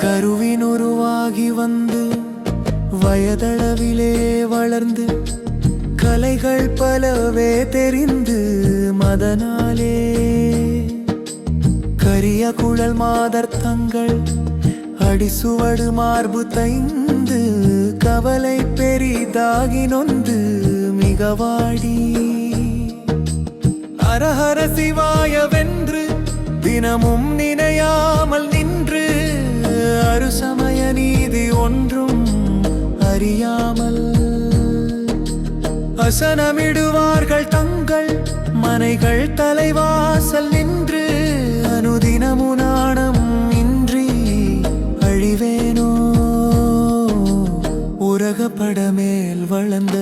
கருவினுருவாகி வந்து வயதளவிலே வளர்ந்து கலைகள் பலவே தெரிந்து மதனாலே கரிய குழல் மாதர் தங்கள் அடிசுவடு மார்பு தைந்து கவலை பெரிதாகி நொந்து மிகவாடி அரஹர சிவாயவென்று தினமும் நினையாமல் நின்று அருசமய நீதி ஒன்றும் அறியாமல் அசனமிடுவார்கள் தங்கள் மனைகள் தலைவாசல் நின்று அனுதினமு நாணம் இன்றி அழிவேனோ உரகப்பட மேல் வளர்ந்த